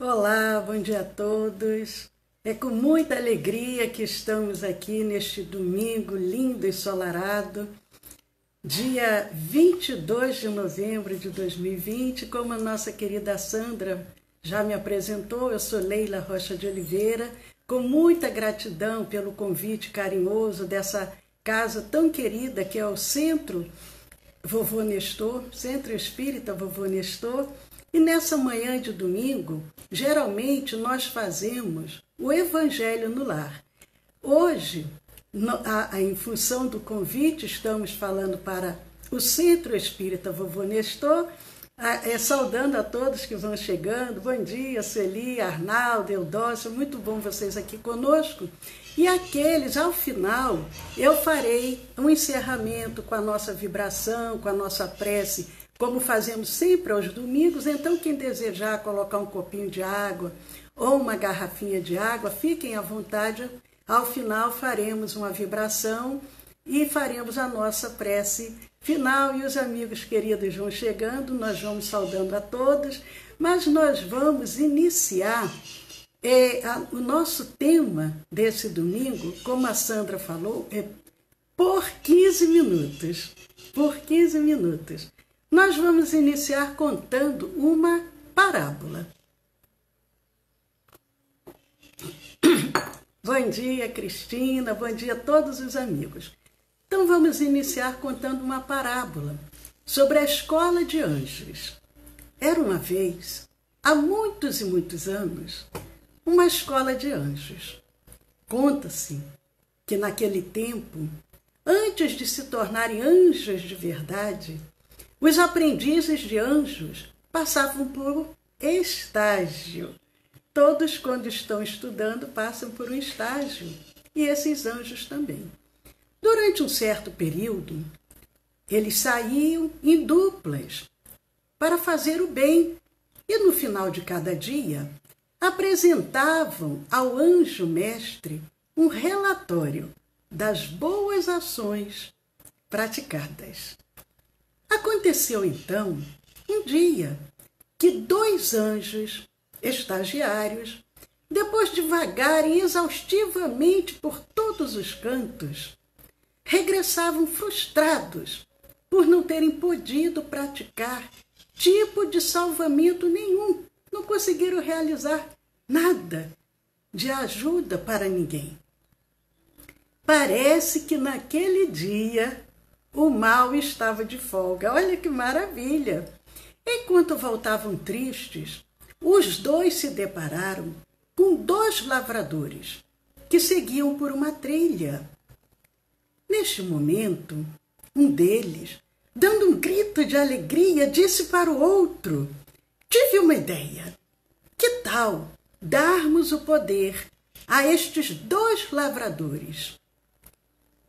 Olá, bom dia a todos. É com muita alegria que estamos aqui neste domingo lindo e ensolarado, dia 22 de novembro de 2020, como a nossa querida Sandra já me apresentou, eu sou Leila Rocha de Oliveira, com muita gratidão pelo convite carinhoso dessa casa tão querida que é o Centro Vovô Nestor, Centro Espírita Vovô Nestor. E nessa manhã de domingo, geralmente nós fazemos o Evangelho no Lar. Hoje, em função do convite, estamos falando para o Centro Espírita Vovô Nestor, saudando a todos que vão chegando. Bom dia, Celi, Arnaldo, Eudócio, muito bom vocês aqui conosco. E aqueles, ao final, eu farei um encerramento com a nossa vibração, com a nossa prece, como fazemos sempre aos domingos. Então, quem desejar colocar um copinho de água ou uma garrafinha de água, fiquem à vontade. Ao final, faremos uma vibração e faremos a nossa prece final. E os amigos queridos vão chegando, nós vamos saudando a todos, mas nós vamos iniciar o nosso tema desse domingo, como a Sandra falou, é por 15 minutos. Por 15 minutos. Nós vamos iniciar contando uma parábola. Bom dia, Cristina, bom dia a todos os amigos. Então vamos iniciar contando uma parábola sobre a escola de anjos. Era uma vez, há muitos e muitos anos, uma escola de anjos. Conta-se que naquele tempo, antes de se tornarem anjos de verdade, os aprendizes de anjos passavam por estágio. Todos, quando estão estudando, passam por um estágio. E esses anjos também. Durante um certo período, eles saíam em duplas para fazer o bem. E no final de cada dia, apresentavam ao anjo mestre um relatório das boas ações praticadas. Aconteceu então um dia que dois anjos estagiários, depois de vagarem exaustivamente por todos os cantos, regressavam frustrados por não terem podido praticar tipo de salvamento nenhum. Não conseguiram realizar nada de ajuda para ninguém. Parece que naquele dia o mal estava de folga. Olha que maravilha! Enquanto voltavam tristes, os dois se depararam com dois lavradores que seguiam por uma trilha. Neste momento, um deles, dando um grito de alegria, disse para o outro: "Tive uma ideia. Que tal darmos o poder a estes dois lavradores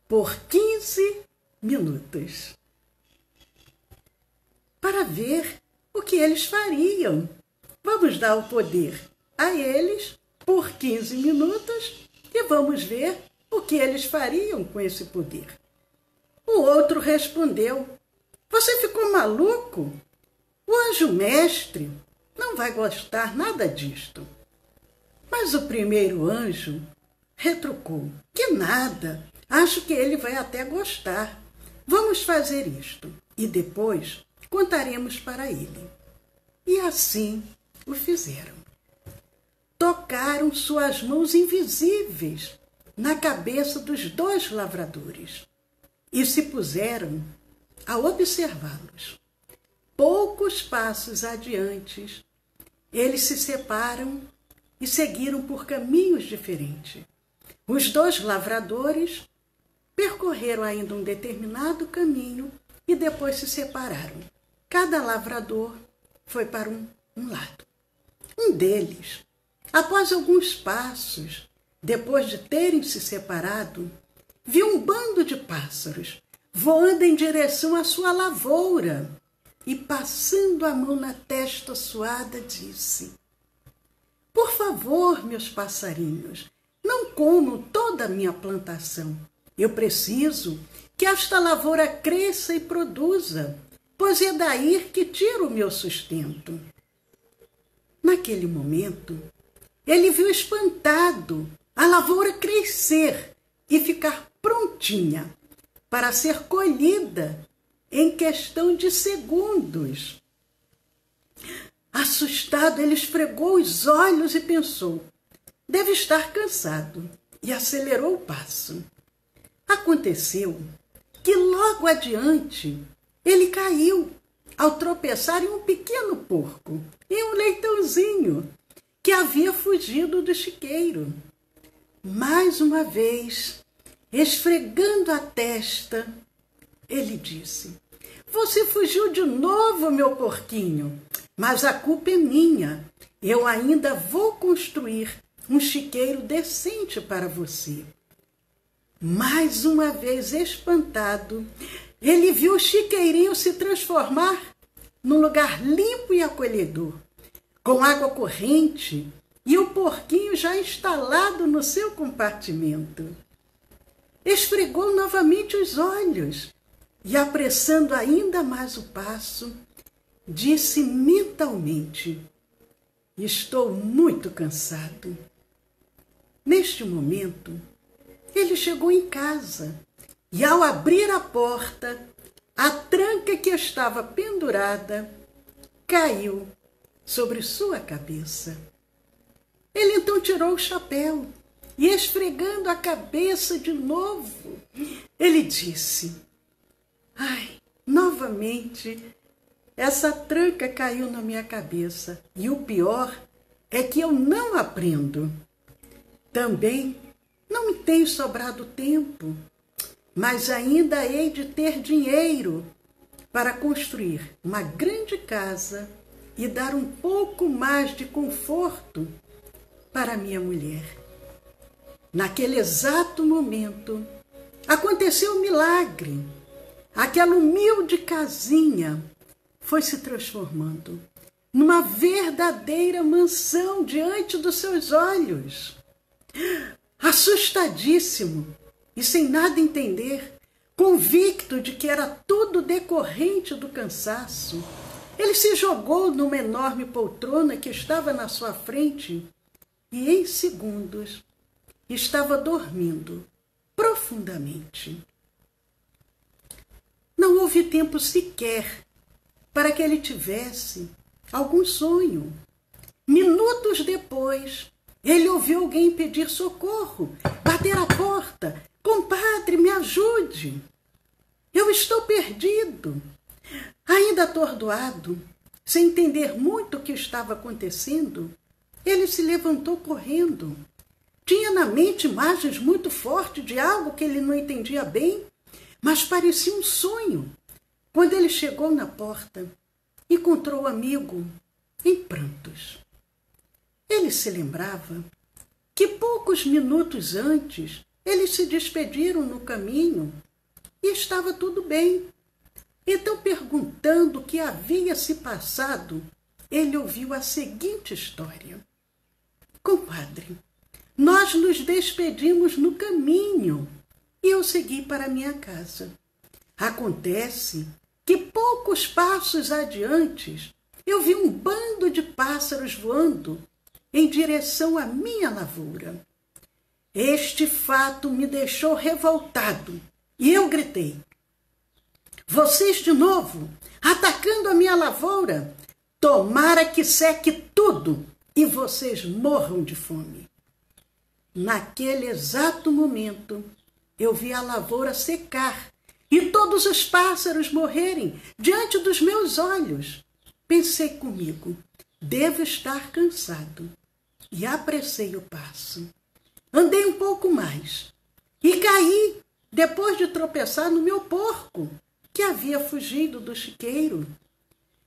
por 15 minutos para ver o que eles fariam? Vamos dar o poder a eles por 15 minutos e vamos ver o que eles fariam com esse poder." O outro respondeu: "Você ficou maluco? O anjo mestre não vai gostar nada disto." Mas o primeiro anjo retrucou: "Que nada, acho que ele vai até gostar. Vamos fazer isto e depois contaremos para ele." E assim o fizeram. Tocaram suas mãos invisíveis na cabeça dos dois lavradores e se puseram a observá-los. Poucos passos adiante, eles se separam e seguiram por caminhos diferentes. Os dois lavradores percorreram ainda um determinado caminho e depois se separaram. Cada lavrador foi para um lado. Um deles, após alguns passos, depois de terem se separado, viu um bando de pássaros voando em direção à sua lavoura e, passando a mão na testa suada, disse: "Por favor, meus passarinhos, não comam toda a minha plantação. Eu preciso que esta lavoura cresça e produza, pois é daí que tiro o meu sustento." Naquele momento, ele viu espantado a lavoura crescer e ficar prontinha para ser colhida em questão de segundos. Assustado, ele esfregou os olhos e pensou: deve estar cansado, e acelerou o passo. Aconteceu que logo adiante ele caiu ao tropeçar em um pequeno porco, em um leitãozinho que havia fugido do chiqueiro. Mais uma vez, esfregando a testa, ele disse: você fugiu de novo, meu porquinho, mas a culpa é minha. Eu ainda vou construir um chiqueiro decente para você. Mais uma vez espantado, ele viu o chiqueirinho se transformar num lugar limpo e acolhedor, com água corrente e o porquinho já instalado no seu compartimento. Esfregou novamente os olhos e, apressando ainda mais o passo, disse mentalmente: estou muito cansado. Neste momento, ele chegou em casa e, ao abrir a porta, a tranca que estava pendurada caiu sobre sua cabeça. Ele então tirou o chapéu e, esfregando a cabeça de novo, ele disse: ai, novamente essa tranca caiu na minha cabeça e o pior é que eu não aprendo. Também não me tem sobrado tempo, mas ainda hei de ter dinheiro para construir uma grande casa e dar um pouco mais de conforto para minha mulher. Naquele exato momento, aconteceu um milagre. Aquela humilde casinha foi se transformando numa verdadeira mansão diante dos seus olhos. Assustadíssimo e sem nada entender, convicto de que era tudo decorrente do cansaço, ele se jogou numa enorme poltrona que estava na sua frente e, em segundos, estava dormindo profundamente. Não houve tempo sequer para que ele tivesse algum sonho. Minutos depois, ele ouviu alguém pedir socorro, bater a porta: compadre, me ajude! Eu estou perdido! Ainda atordoado, sem entender muito o que estava acontecendo, ele se levantou correndo. Tinha na mente imagens muito fortes de algo que ele não entendia bem, mas parecia um sonho. Quando ele chegou na porta, encontrou o amigo em prantos. Ele se lembrava que poucos minutos antes eles se despediram no caminho e estava tudo bem. Então, perguntando o que havia se passado, ele ouviu a seguinte história: compadre, nós nos despedimos no caminho e eu segui para minha casa. Acontece que poucos passos adiante eu vi um bando de pássaros voando em direção à minha lavoura. Este fato me deixou revoltado e eu gritei: vocês de novo, atacando a minha lavoura? Tomara que seque tudo e vocês morram de fome. Naquele exato momento, eu vi a lavoura secar e todos os pássaros morrerem diante dos meus olhos. Pensei comigo: devo estar cansado. E apressei o passo. Andei um pouco mais e caí depois de tropeçar no meu porco, que havia fugido do chiqueiro.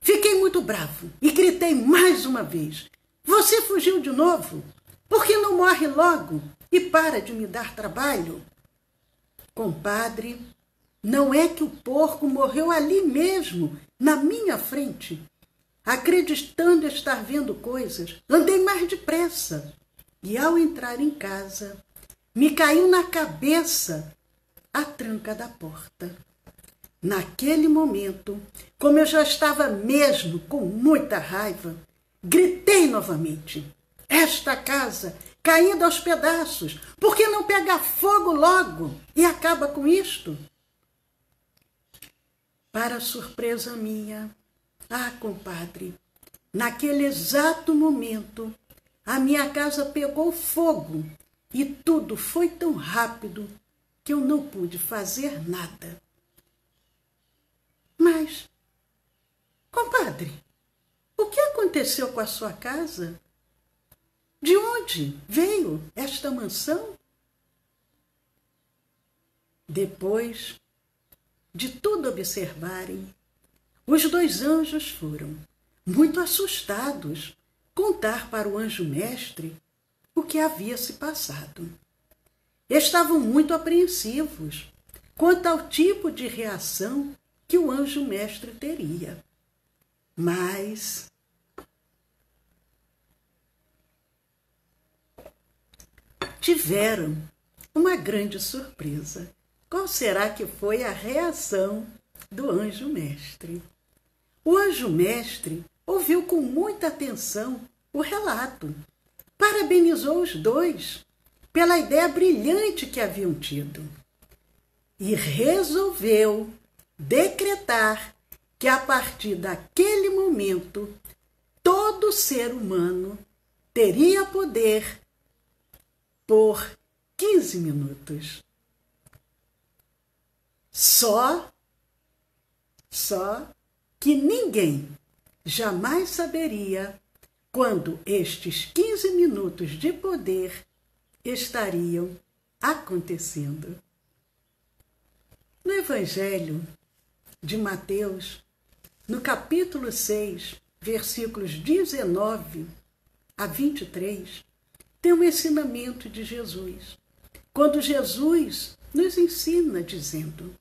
Fiquei muito bravo e gritei mais uma vez: você fugiu de novo? Por que não morre logo e para de me dar trabalho? Compadre, não é que o porco morreu ali mesmo, na minha frente. Acreditando estar vendo coisas, andei mais depressa e, ao entrar em casa, me caiu na cabeça a tranca da porta. Naquele momento, como eu já estava mesmo com muita raiva, Gritei novamente. Esta casa caindo aos pedaços. Por que não pega fogo logo e acaba com isto? Para surpresa minha, compadre, naquele exato momento, a minha casa pegou fogo e tudo foi tão rápido que eu não pude fazer nada. Mas, compadre, o que aconteceu com a sua casa? De onde veio esta mansão? Depois de tudo observarem, os 2 anjos foram, muito assustados, contar para o anjo mestre o que havia se passado. Estavam muito apreensivos quanto ao tipo de reação que o anjo mestre teria. Mas tiveram uma grande surpresa. Qual será que foi a reação do anjo mestre? O anjo mestre ouviu com muita atenção o relato, parabenizou os 2 pela ideia brilhante que haviam tido e resolveu decretar que a partir daquele momento todo ser humano teria poder por 15 minutos. Só que ninguém jamais saberia quando estes 15 minutos de poder estariam acontecendo. No Evangelho de Mateus, no capítulo 6, versículos 19 a 23, tem um ensinamento de Jesus. Quando Jesus nos ensina dizendo: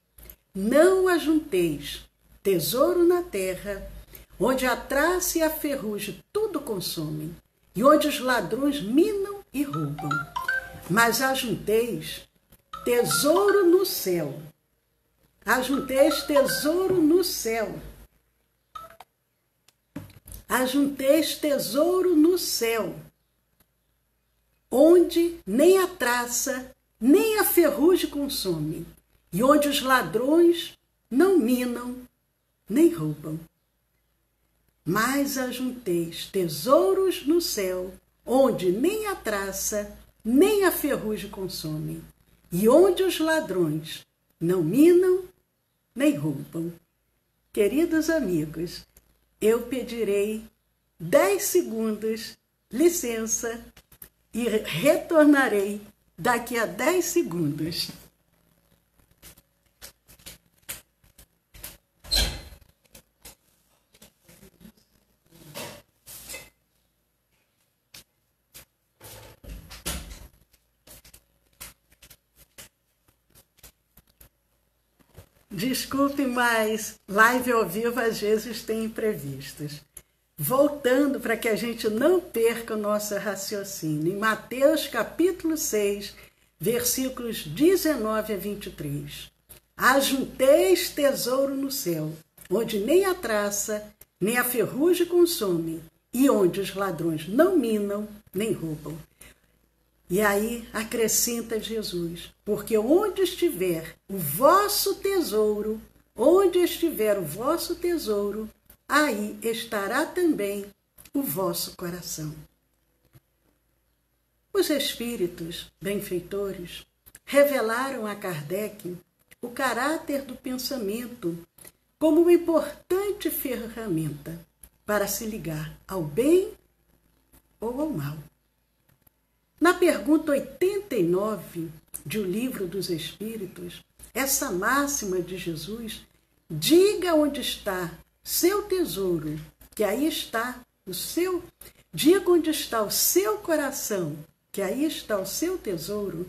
não ajunteis tesouro na terra, onde a traça e a ferrugem tudo consomem, e onde os ladrões minam e roubam. Mas ajunteis tesouro no céu. Ajunteis tesouro no céu. Ajunteis tesouro no céu, onde nem a traça, nem a ferrugem consome, e onde os ladrões não minam, nem roubam. Mas ajunteis tesouros no céu, onde nem a traça, nem a ferrugem consomem, e onde os ladrões não minam, nem roubam. Queridos amigos, eu pedirei 10 segundos, licença, e retornarei daqui a 10 segundos. Desculpe, mas live ao vivo às vezes tem imprevistos. Voltando para que a gente não perca o nosso raciocínio. Em Mateus capítulo 6, versículos 19 a 23. Ajunteis tesouro no céu, onde nem a traça, nem a ferrugem consome, e onde os ladrões não minam, nem roubam. E aí acrescenta Jesus, porque onde estiver o vosso tesouro, aí estará também o vosso coração. Os espíritos benfeitores revelaram a Kardec o caráter do pensamento como uma importante ferramenta para se ligar ao bem ou ao mal. Na pergunta 89 de O Livro dos Espíritos, essa máxima de Jesus, diga onde está seu tesouro, que aí está o seu, diga onde está o seu coração, que aí está o seu tesouro,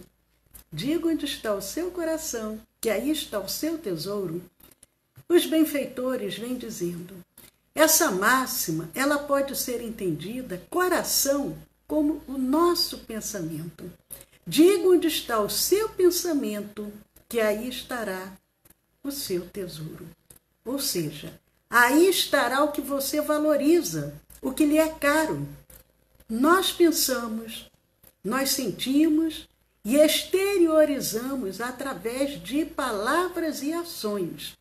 diga onde está o seu coração, que aí está o seu tesouro. Os benfeitores vêm dizendo, essa máxima, ela pode ser entendida, coração, como o nosso pensamento. Diga onde está o seu pensamento, que aí estará o seu tesouro. Ou seja, aí estará o que você valoriza, o que lhe é caro. Nós pensamos, nós sentimos e exteriorizamos através de palavras e ações.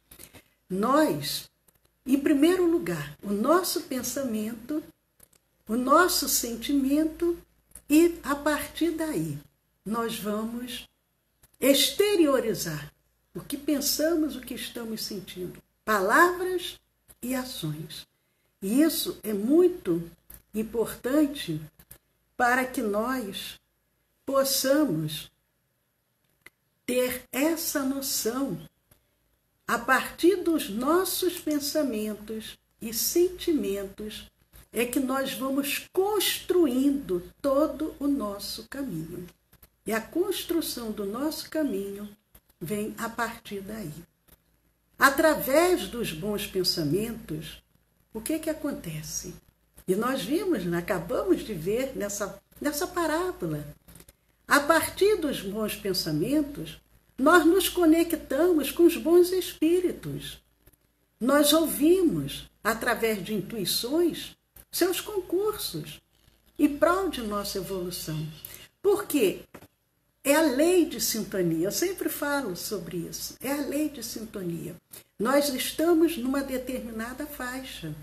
Nós, em primeiro lugar, o nosso pensamento, o nosso sentimento, e a partir daí nós vamos exteriorizar o que pensamos, o que estamos sentindo, palavras e ações. E isso é muito importante para que nós possamos ter essa noção a partir dos nossos pensamentos e sentimentos é que nós vamos construindo todo o nosso caminho. E a construção do nosso caminho vem a partir daí. Através dos bons pensamentos, o que acontece? E nós vimos, acabamos de ver nessa parábola. A partir dos bons pensamentos, nós nos conectamos com os bons espíritos. Nós ouvimos, através de intuições, seus concursos em prol de nossa evolução. Porque é a lei de sintonia. Eu sempre falo sobre isso. É a lei de sintonia. Nós estamos numa determinada faixa.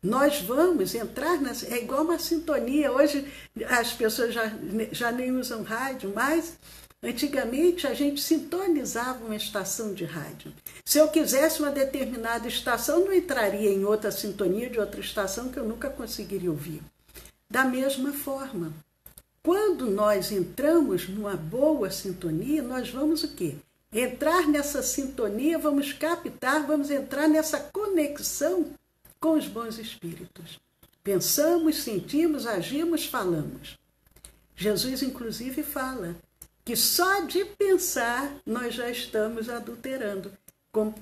Nós vamos entrar nessa... É igual uma sintonia. Hoje as pessoas já nem usam rádio, mas antigamente a gente sintonizava uma estação de rádio. Se eu quisesse uma determinada estação, não entraria em outra sintonia de outra estação que eu nunca conseguiria ouvir. Da mesma forma, quando nós entramos numa boa sintonia, nós vamos o quê? Entrar nessa sintonia, vamos captar, vamos entrar nessa conexão com os bons espíritos. Pensamos, sentimos, agimos, falamos. Jesus, inclusive, fala que só de pensar nós já estamos adulterando,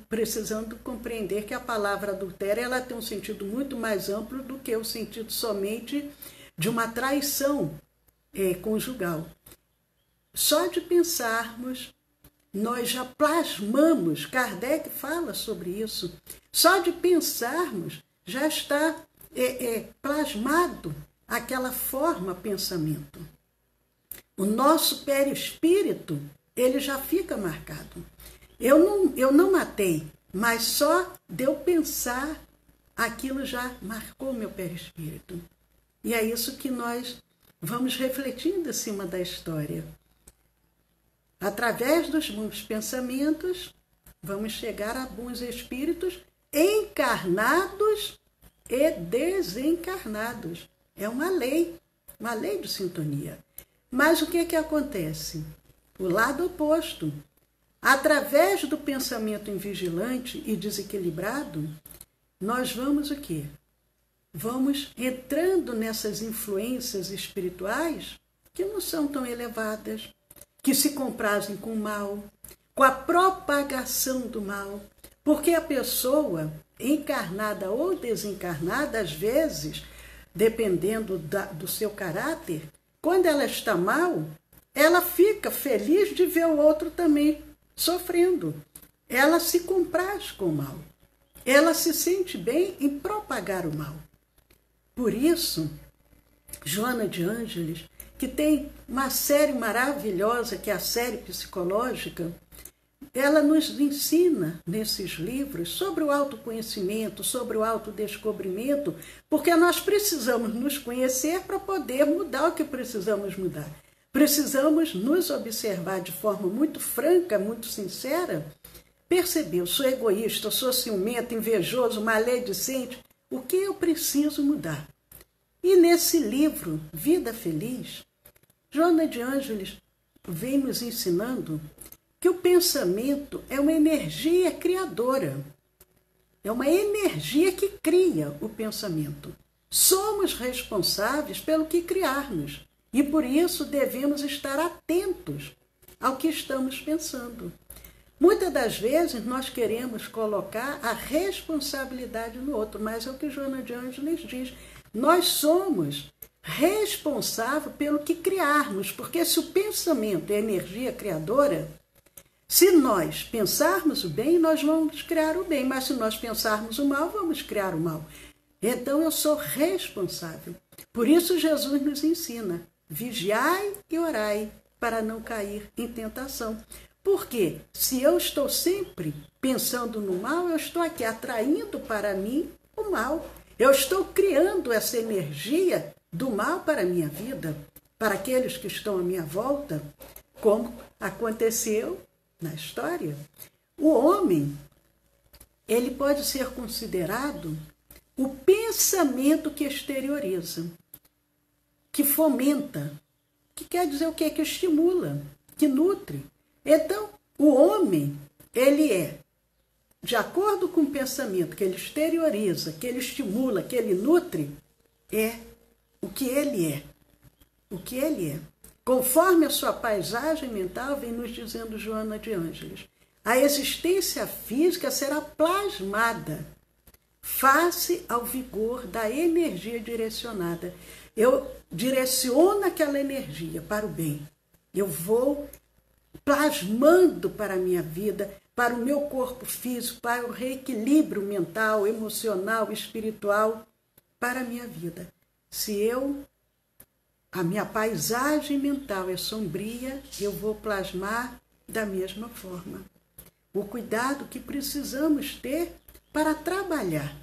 precisando compreender que a palavra adultério ela tem um sentido muito mais amplo do que o sentido somente de uma traição conjugal. Só de pensarmos, nós já plasmamos, Kardec fala sobre isso, só de pensarmos já está plasmado aquela forma pensamento. O nosso perispírito, ele já fica marcado. Eu não matei, mas só de eu pensar, aquilo já marcou meu perispírito. E é isso que nós vamos refletindo em cima da história. Através dos bons pensamentos, vamos chegar a bons espíritos encarnados e desencarnados. É uma lei de sintonia. Mas o que acontece? O lado oposto. Através do pensamento invigilante e desequilibrado, nós vamos o quê? Vamos entrando nessas influências espirituais que não são tão elevadas, que se comprazem com o mal, com a propagação do mal. Porque a pessoa, encarnada ou desencarnada, às vezes, dependendo do seu caráter, quando ela está mal, ela fica feliz de ver o outro também sofrendo. Ela se compraz com o mal. Ela se sente bem em propagar o mal. Por isso, Joana de Ângeles, que tem uma série maravilhosa, que é a série psicológica, ela nos ensina nesses livros sobre o autoconhecimento, sobre o autodescobrimento, porque nós precisamos nos conhecer para poder mudar o que precisamos mudar. Precisamos nos observar de forma muito franca, muito sincera, perceber, eu sou egoísta, eu sou ciumento, invejoso, maledicente, o que eu preciso mudar? E nesse livro, Vida Feliz, Joana de Ângeles vem nos ensinando que o pensamento é uma energia criadora. É uma energia que cria o pensamento. Somos responsáveis pelo que criarmos e por isso devemos estar atentos ao que estamos pensando. Muitas das vezes nós queremos colocar a responsabilidade no outro, mas é o que Joana de Ângeles diz. Nós somos responsáveis pelo que criarmos, porque se o pensamento é energia criadora, se nós pensarmos o bem, nós vamos criar o bem, mas se nós pensarmos o mal, vamos criar o mal. Então eu sou responsável. Por isso Jesus nos ensina: vigiai e orai para não cair em tentação. Porque se eu estou sempre pensando no mal, eu estou aqui atraindo para mim o mal. Eu estou criando essa energia do mal para a minha vida, para aqueles que estão à minha volta, como aconteceu na história. O homem, ele pode ser considerado o pensamento que exterioriza, que fomenta, que quer dizer o quê? Que estimula, que nutre. Então, o homem, ele é, de acordo com o pensamento que ele exterioriza, que ele estimula, que ele nutre, é o que ele é. O que ele é. Conforme a sua paisagem mental, vem nos dizendo Joana de Ângeles, a existência física será plasmada face ao vigor da energia direcionada. Eu direciono aquela energia para o bem. Eu vou plasmando para a minha vida, para o meu corpo físico, para o reequilíbrio mental, emocional, espiritual, para a minha vida. Se a minha paisagem mental é sombria, eu vou plasmar da mesma forma. O cuidado que precisamos ter para trabalhar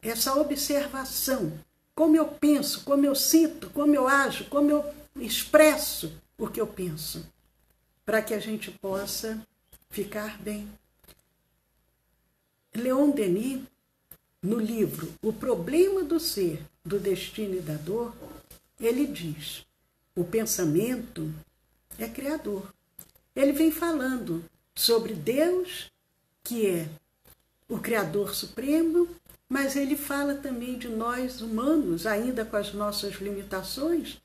essa observação, como eu penso, como eu sinto, como eu ajo, como eu expresso o que eu penso, para que a gente possa ficar bem. Leon Denis, no livro O Problema do Ser, do Destino e da Dor, ele diz, o pensamento é criador. Ele vem falando sobre Deus, que é o Criador Supremo, mas ele fala também de nós humanos, ainda com as nossas limitações,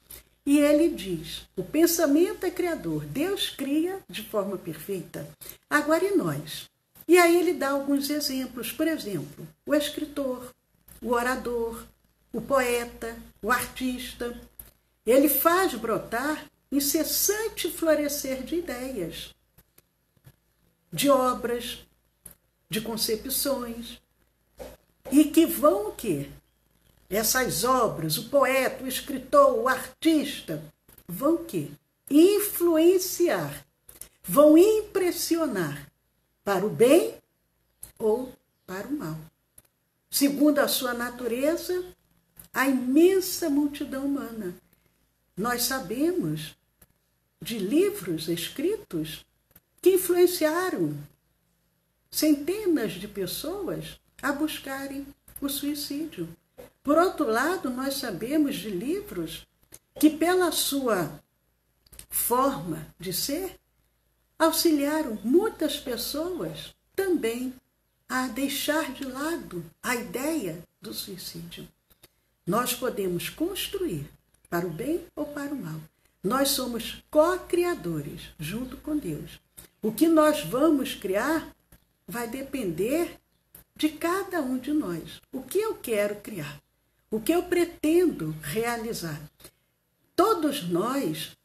e ele diz, o pensamento é criador, Deus cria de forma perfeita. Agora e nós? E aí ele dá alguns exemplos, por exemplo, o escritor, o orador, o poeta, o artista. Ele faz brotar incessante florescer de ideias, de obras, de concepções, e que vão o quê? Essas obras, o poeta, o escritor, o artista, vão o quê? Influenciar, vão impressionar para o bem ou para o mal. Segundo a sua natureza, a imensa multidão humana. Nós sabemos de livros escritos que influenciaram centenas de pessoas a buscarem o suicídio. Por outro lado, nós sabemos de livros que, pela sua forma de ser, auxiliaram muitas pessoas também a deixar de lado a ideia do suicídio. Nós podemos construir para o bem ou para o mal. Nós somos co-criadores junto com Deus. O que nós vamos criar vai depender de cada um de nós. O que eu quero criar? O que eu pretendo realizar? Todos nós,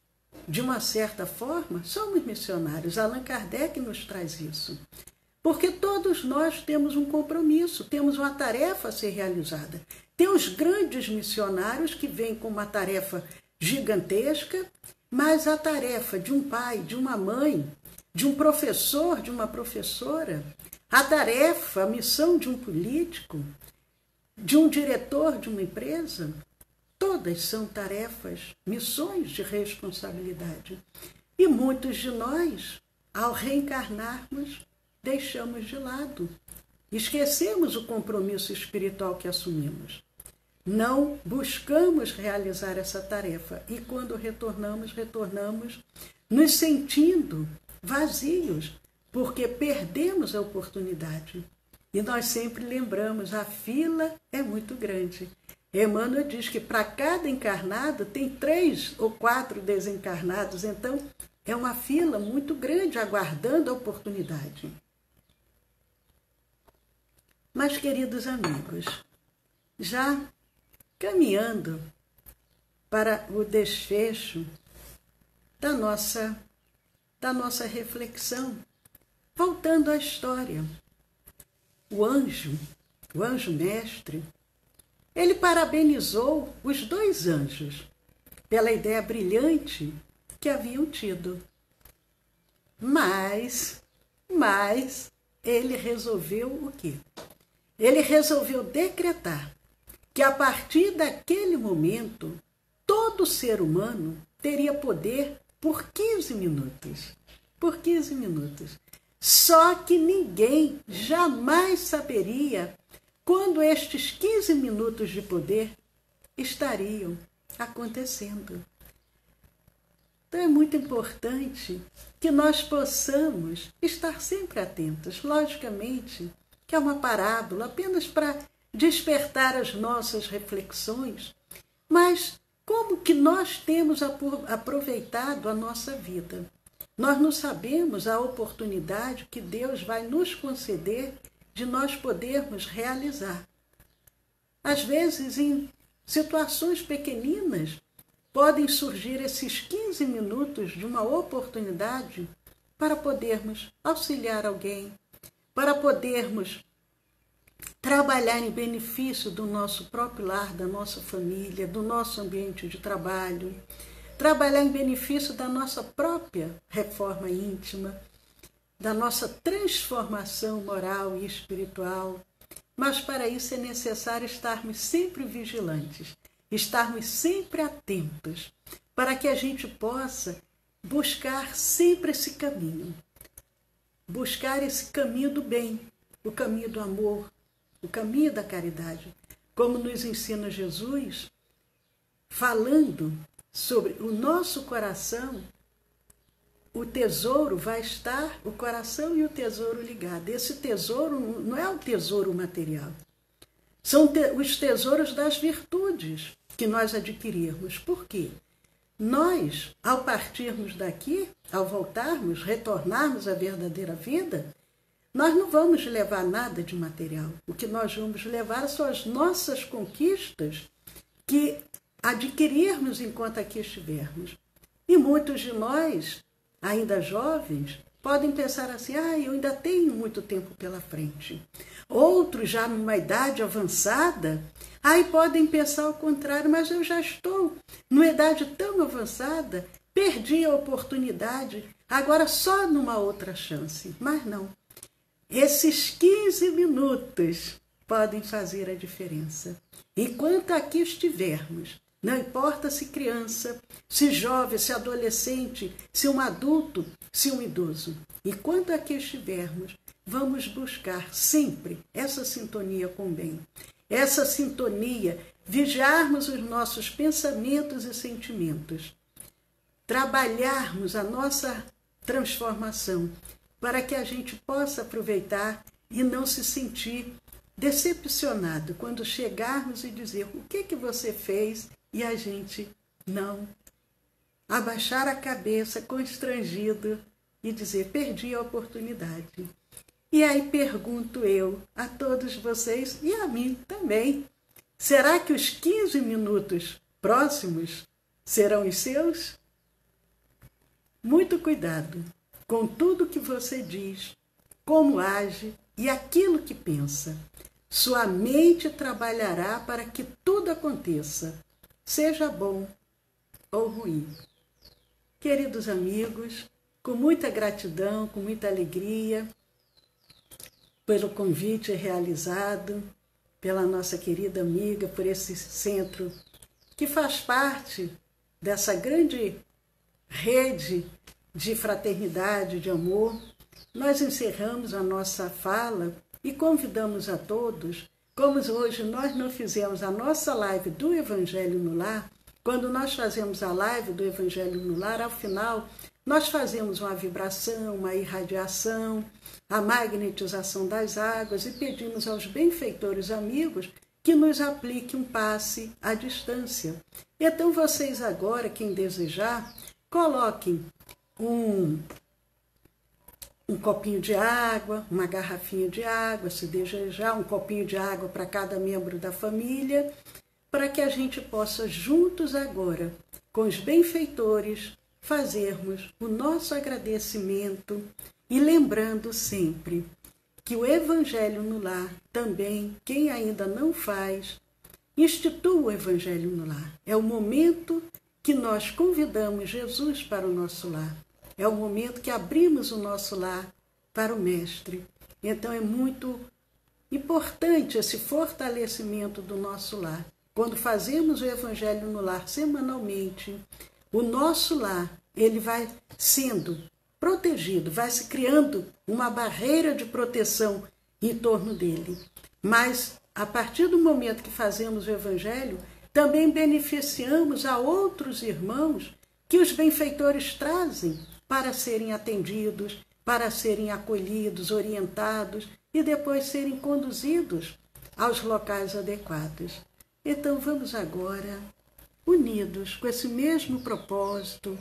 de uma certa forma, somos missionários. Allan Kardec nos traz isso. Porque todos nós temos um compromisso, temos uma tarefa a ser realizada. Tem os grandes missionários que vêm com uma tarefa gigantesca, mas a tarefa de um pai, de uma mãe, de um professor, de uma professora, a tarefa, a missão de um político, de um diretor de uma empresa, todas são tarefas, missões de responsabilidade. E muitos de nós, ao reencarnarmos, deixamos de lado. Esquecemos o compromisso espiritual que assumimos. Não buscamos realizar essa tarefa. E quando retornamos nos sentindo vazios, porque perdemos a oportunidade. E nós sempre lembramos, a fila é muito grande. Emmanuel diz que para cada encarnado tem 3 ou 4 desencarnados, então é uma fila muito grande aguardando a oportunidade. Mas, queridos amigos, já caminhando para o desfecho da nossa reflexão, voltando à história, o anjo, o anjo mestre, ele parabenizou os dois anjos pela ideia brilhante que haviam tido. Mas ele resolveu o quê? Ele resolveu decretar que a partir daquele momento, todo ser humano teria poder por 15 minutos. Por 15 minutos. Só que ninguém jamais saberia quando estes 15 minutos de poder estariam acontecendo. Então é muito importante que nós possamos estar sempre atentos. Logicamente que é uma parábola apenas para despertar as nossas reflexões, mas como que nós temos aproveitado a nossa vida? Nós não sabemos a oportunidade que Deus vai nos conceder de nós podermos realizar. Às vezes, em situações pequeninas, podem surgir esses 15 minutos de uma oportunidade para podermos auxiliar alguém, para podermos trabalhar em benefício do nosso próprio lar, da nossa família, do nosso ambiente de trabalho, trabalhar em benefício da nossa própria reforma íntima, da nossa transformação moral e espiritual. Mas para isso é necessário estarmos sempre vigilantes, estarmos sempre atentos, para que a gente possa buscar sempre esse caminho. Buscar esse caminho do bem, o caminho do amor, o caminho da caridade. Como nos ensina Jesus, falando sobre o nosso coração, o tesouro vai estar, o coração e o tesouro ligado. Esse tesouro não é o tesouro material. São os tesouros das virtudes que nós adquirirmos. Por quê? Nós, ao partirmos daqui, ao voltarmos, retornarmos à verdadeira vida, nós não vamos levar nada de material. O que nós vamos levar são as nossas conquistas que adquirirmos enquanto aqui estivermos. E muitos de nós, ainda jovens, podem pensar assim, eu ainda tenho muito tempo pela frente. Outros, já numa idade avançada, aí podem pensar ao contrário, mas eu já estou numa idade tão avançada, perdi a oportunidade, agora só numa outra chance. Mas não. Esses 15 minutos podem fazer a diferença. Enquanto aqui estivermos, não importa se criança, se jovem, se adolescente, se um adulto, se um idoso. Enquanto aqui estivermos, vamos buscar sempre essa sintonia com o bem. Essa sintonia, vigiarmos os nossos pensamentos e sentimentos. Trabalharmos a nossa transformação para que a gente possa aproveitar e não se sentir decepcionado quando chegarmos e dizer o que você fez e a gente não abaixar a cabeça constrangido e dizer perdi a oportunidade. E aí pergunto eu a todos vocês e a mim também, será que os 15 minutos próximos serão os seus? Muito cuidado com tudo que você diz, como age e aquilo que pensa. Sua mente trabalhará para que tudo aconteça, seja bom ou ruim. Queridos amigos, com muita gratidão, com muita alegria, pelo convite realizado, pela nossa querida amiga, por esse centro que faz parte dessa grande rede de fraternidade, de amor, nós encerramos a nossa fala e convidamos a todos, como hoje nós não fizemos a nossa live do Evangelho no Lar, quando nós fazemos a live do Evangelho no Lar, ao final, nós fazemos uma vibração, uma irradiação, a magnetização das águas e pedimos aos benfeitores amigos que nos aplique um passe à distância. Então vocês agora, quem desejar, coloquem um copinho de água, uma garrafinha de água, se desejar, um copinho de água para cada membro da família, para que a gente possa juntos agora, com os benfeitores, fazermos o nosso agradecimento e lembrando sempre que o Evangelho no Lar também, quem ainda não faz, institua o Evangelho no Lar. É o momento que nós convidamos Jesus para o nosso lar. É o momento que abrimos o nosso lar para o Mestre. Então é muito importante esse fortalecimento do nosso lar. Quando fazemos o Evangelho no Lar semanalmente, o nosso lar, ele vai sendo protegido, vai se criando uma barreira de proteção em torno dele. Mas, a partir do momento que fazemos o Evangelho, também beneficiamos a outros irmãos que os benfeitores trazem para serem atendidos, para serem acolhidos, orientados e depois serem conduzidos aos locais adequados. Então vamos agora, unidos com esse mesmo propósito,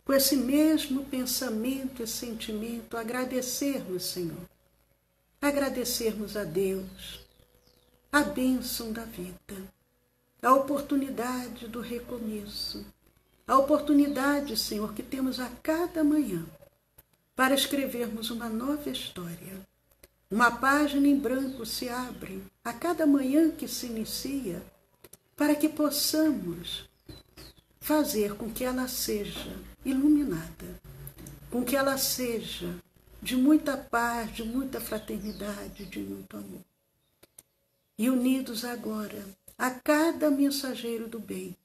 com esse mesmo pensamento e sentimento, agradecermos, Senhor. Agradecermos a Deus a bênção da vida, a oportunidade do recomeço, a oportunidade, Senhor, que temos a cada manhã para escrevermos uma nova história. Uma página em branco se abre a cada manhã que se inicia, para que possamos fazer com que ela seja iluminada, com que ela seja de muita paz, de muita fraternidade, de muito amor. E unidos agora a cada mensageiro do bem,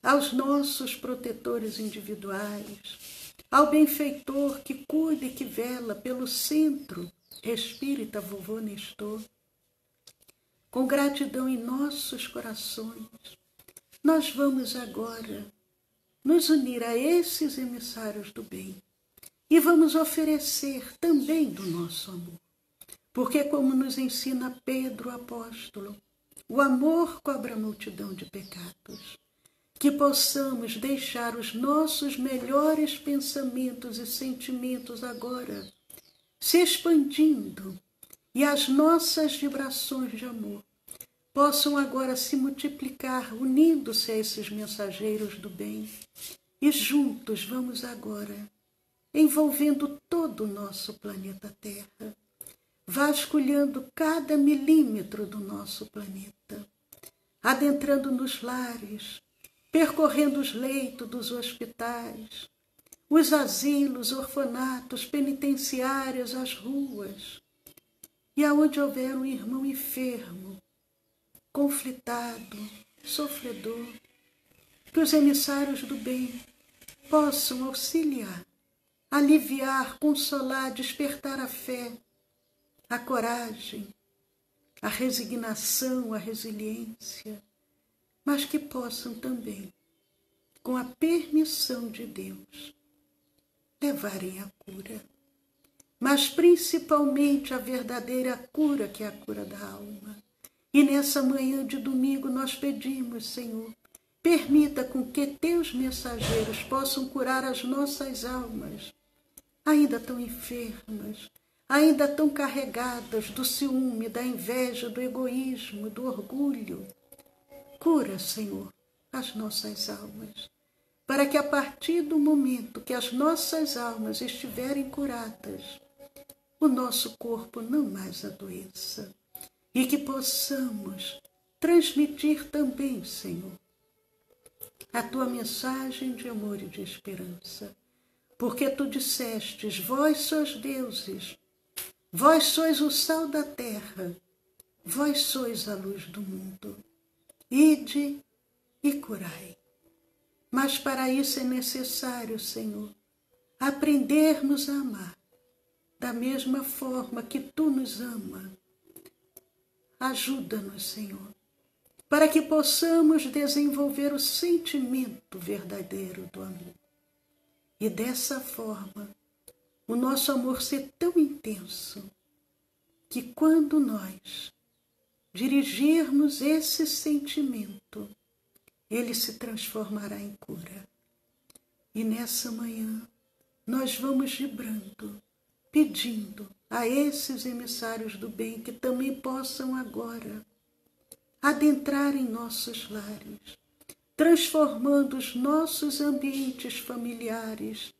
aos nossos protetores individuais, ao benfeitor que cuida e que vela pelo Centro Espírita Vovô Nestor, com gratidão em nossos corações, nós vamos agora nos unir a esses emissários do bem e vamos oferecer também do nosso amor. Porque, como nos ensina Pedro, apóstolo, o amor cobre a multidão de pecados. Que possamos deixar os nossos melhores pensamentos e sentimentos agora se expandindo e as nossas vibrações de amor possam agora se multiplicar, unindo-se a esses mensageiros do bem. E juntos vamos agora, envolvendo todo o nosso planeta Terra, vasculhando cada milímetro do nosso planeta, adentrando nos lares, percorrendo os leitos dos hospitais, os asilos, orfanatos, penitenciárias, as ruas, e aonde houver um irmão enfermo, conflitado, sofredor, que os emissários do bem possam auxiliar, aliviar, consolar, despertar a fé, a coragem, a resignação, a resiliência, mas que possam também, com a permissão de Deus, levarem a cura, mas principalmente a verdadeira cura, que é a cura da alma. E nessa manhã de domingo nós pedimos, Senhor, permita com que teus mensageiros possam curar as nossas almas, ainda tão enfermas, ainda tão carregadas do ciúme, da inveja, do egoísmo, do orgulho. Cura, Senhor, as nossas almas, para que a partir do momento que as nossas almas estiverem curadas, o nosso corpo não mais adoeça e que possamos transmitir também, Senhor, a tua mensagem de amor e de esperança, porque tu dissestes, vós sois deuses, vós sois o sal da terra, vós sois a luz do mundo. Ide e curai. Mas para isso é necessário, Senhor, aprendermos a amar da mesma forma que tu nos ama. Ajuda-nos, Senhor, para que possamos desenvolver o sentimento verdadeiro do amor. E dessa forma, o nosso amor ser tão intenso que quando nós dirigirmos esse sentimento, ele se transformará em cura. E nessa manhã, nós vamos vibrando, pedindo a esses emissários do bem que também possam agora adentrar em nossos lares, transformando os nossos ambientes familiares,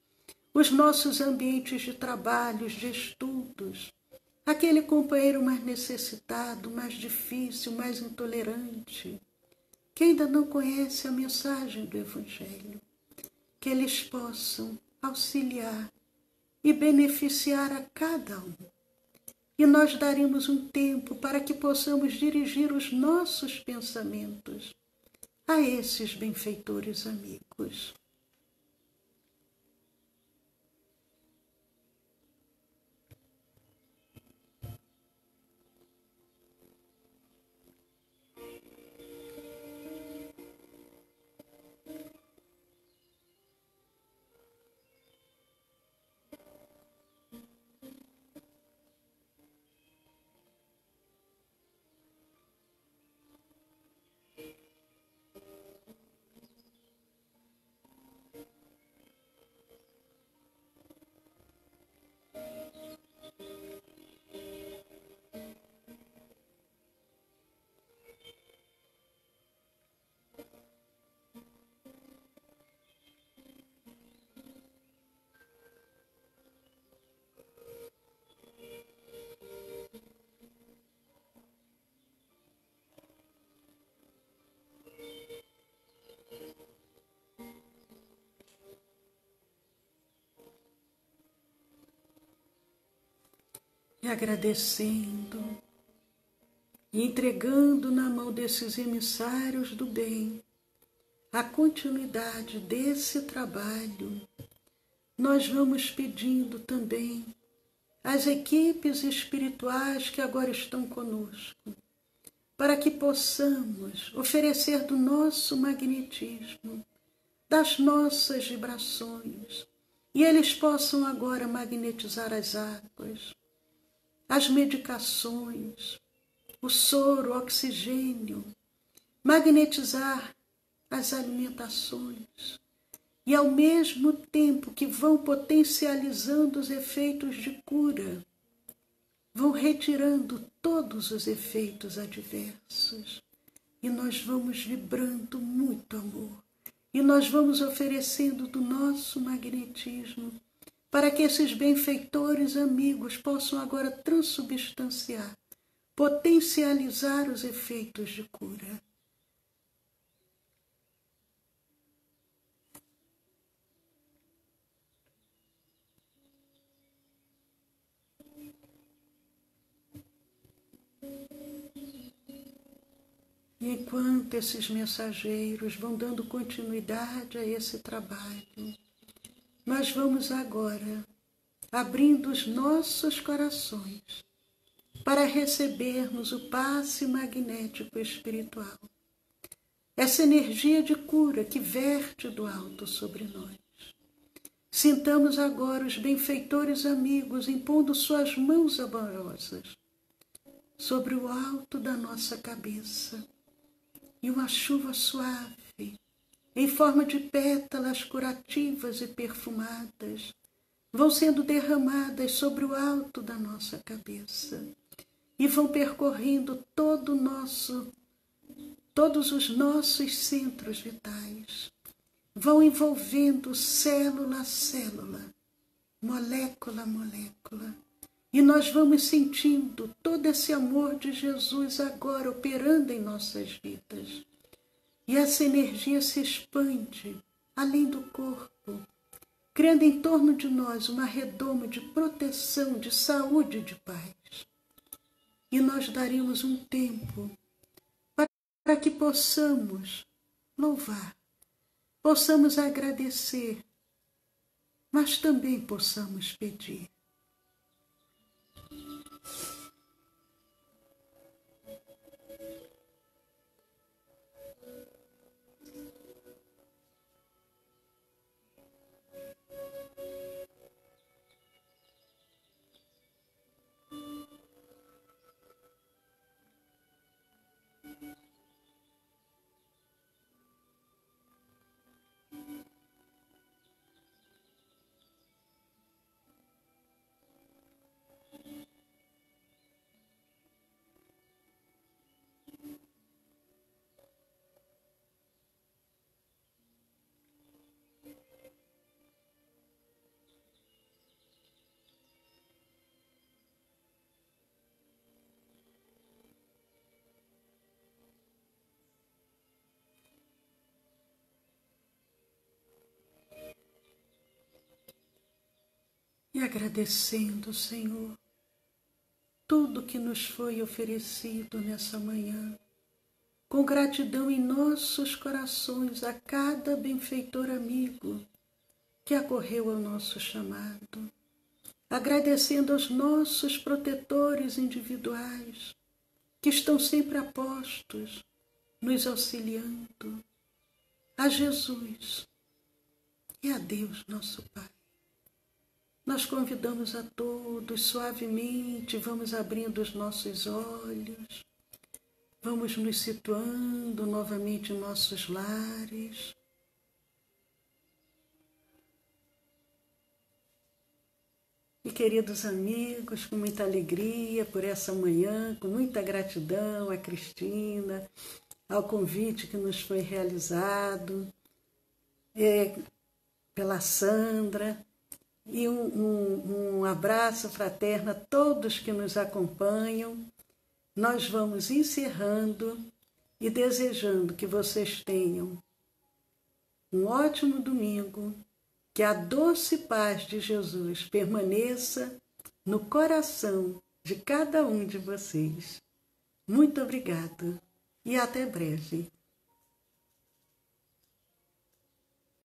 os nossos ambientes de trabalhos, de estudos, aquele companheiro mais necessitado, mais difícil, mais intolerante, que ainda não conhece a mensagem do Evangelho, que eles possam auxiliar e beneficiar a cada um. E nós daremos um tempo para que possamos dirigir os nossos pensamentos a esses benfeitores amigos. E agradecendo, e entregando na mão desses emissários do bem a continuidade desse trabalho, nós vamos pedindo também às equipes espirituais que agora estão conosco, para que possamos oferecer do nosso magnetismo, das nossas vibrações, e eles possam agora magnetizar as águas, as medicações, o soro, o oxigênio, magnetizar as alimentações, e ao mesmo tempo que vão potencializando os efeitos de cura, vão retirando todos os efeitos adversos, e nós vamos vibrando muito amor, e nós vamos oferecendo do nosso magnetismo, para que esses benfeitores amigos possam agora transubstanciar, potencializar os efeitos de cura. E enquanto esses mensageiros vão dando continuidade a esse trabalho, nós vamos agora abrindo os nossos corações para recebermos o passe magnético espiritual, essa energia de cura que verte do alto sobre nós. Sintamos agora os benfeitores amigos impondo suas mãos amorosas sobre o alto da nossa cabeça, e uma chuva suave, em forma de pétalas curativas e perfumadas, vão sendo derramadas sobre o alto da nossa cabeça e vão percorrendo todos os nossos centros vitais, vão envolvendo célula a célula, molécula a molécula, e nós vamos sentindo todo esse amor de Jesus agora operando em nossas vidas. E essa energia se expande além do corpo, criando em torno de nós uma redoma de proteção, de saúde e de paz. E nós daremos um tempo para que possamos louvar, possamos agradecer, mas também possamos pedir. e agradecendo, Senhor, tudo que nos foi oferecido nessa manhã, com gratidão em nossos corações a cada benfeitor amigo que acorreu ao nosso chamado, agradecendo aos nossos protetores individuais, que estão sempre a postos, nos auxiliando, a Jesus e a Deus, nosso Pai. Nós convidamos a todos, suavemente, vamos abrindo os nossos olhos, vamos nos situando novamente em nossos lares. E queridos amigos, com muita alegria por essa manhã, com muita gratidão a Cristina, ao convite que nos foi realizado, pela Sandra, e um abraço fraterno a todos que nos acompanham. Nós vamos encerrando e desejando que vocês tenham um ótimo domingo, que a doce paz de Jesus permaneça no coração de cada um de vocês. Muito obrigada e até breve.